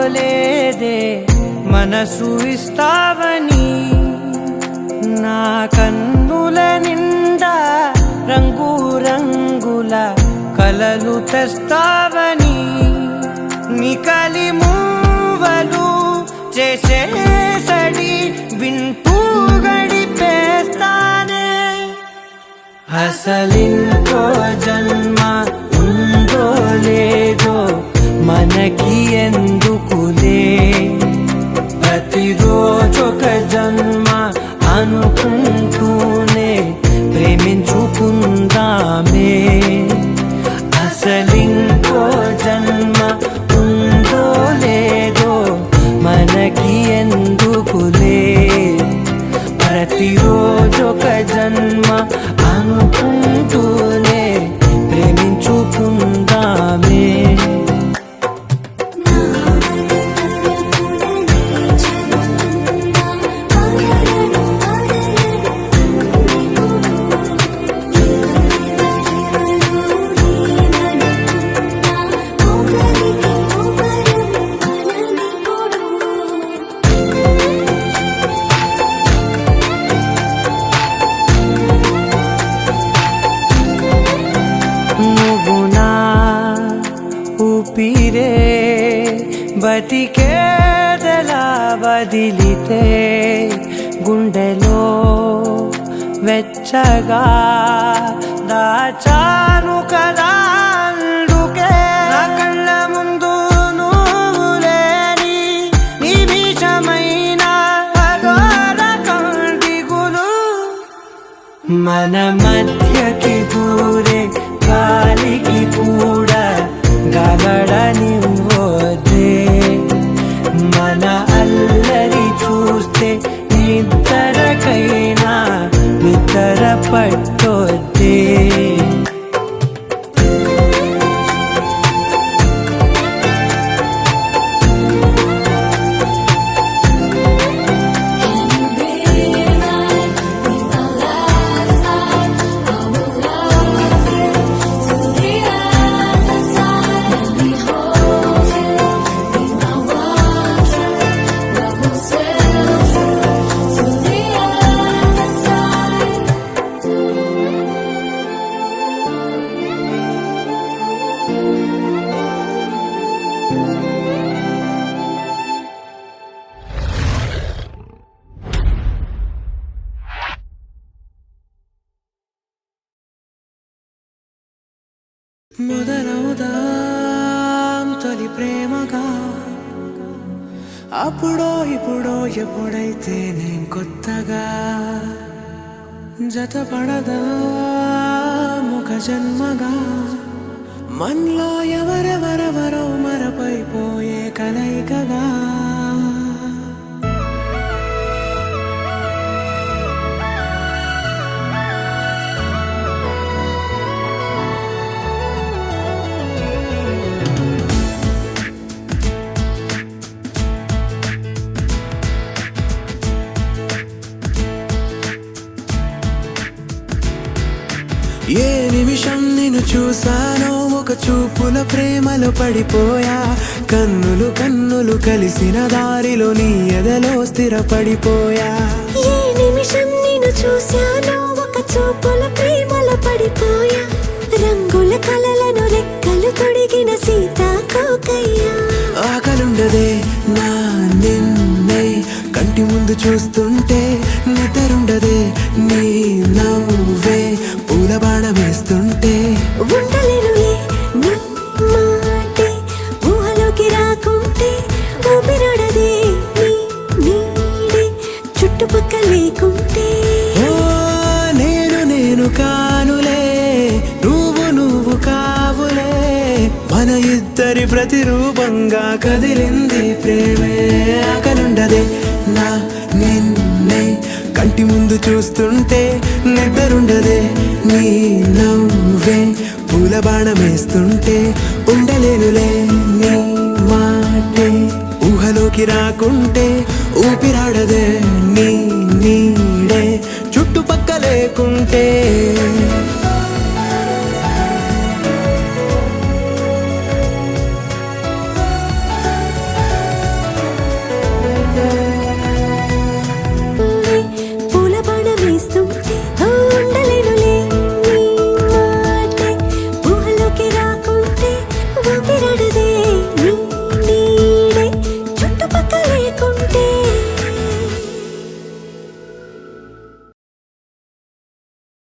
అనుకోలేదే మనసు ఇస్తావని నా కన్నుల నిండా రంగు రంగుల కలలు తెస్తావని నికలి మూవలు చేసేసడి వింటూ గడిపేస్తానే అసలింకో జన్మ ఉందో లేదో మనకి ఎందుకులే ప్రతిరోజొక జన్మ అనుకుంటూనే ప్రేమించుకుందామే అసలింకో జన్మ ఉందో లేదో మనకి ఎందుకులే ప్రతిరోజొక జన్మ అనుకుంటూనే ప్రేమించుకుందామే ఊపిరే బతికేదలా వదిలితే గుండెలో వెచ్చగా దాచాను కదా అందుకే నా కళ్ళ ముందు నువ్వు లేని నిమిషమైన అఘోర కంటిగులు మన మధ్యకి దూరే గాలికి కూడా గగడనివ్వొద్దే మన అల్లరి చూస్తే నిద్రకైనా నిద్ర పట్టొద్దే మొదలవుదాం తొలి ప్రేమగా అప్పుడో ఇప్పుడో ఎప్పుడైతే నేను కొత్తగా జతపడదా ముఖ జన్మగా మనలో ఎవరెవరెవరో మరపైపోయే కలయికగా ఏ నిమిషం నిన్ను చూసానో ఒక చూపుల ప్రేమలో పడిపోయా కన్నులు కన్నులు కలిసిన దారిలో నీ ఎదలో స్థిరపడిపోయా ఏ నిమిషం నిన్ను చూసానో ఒక చూపుల ప్రేమలో పడిపోయా రంగుల కలలను రెక్కలు తొడిగిన సీతాకోకయ్యా ఆకలుండదే నా నిన్నే కంటి ముందు చూస్తుంటే నిద్రుండదే నీ నవ్వే పూల బాణం వేస్తుంటే ఉండలేనులే నీ మాటే ఊహలోకి రాకుంటే ఊపిరాడదే నీ నీడే చుట్టుపక్కల లేకుంటే నేను కానులే నువ్వు కావులే మన ఇద్దరి ప్రతిరూపంగా కదిలింది ప్రేమే ఆకలుండదే నా నిన్నే కంటి ముందు చూస్తుంటే నిద్రుండదే నీ నవ్వే పూల బాణం వేస్తుంటే ఉండలేనులే నీ మాటే ఊహలోకి రాకుంటే ఊపిరాడదే నీ నీడే చుట్టుపక్క లేకుంటే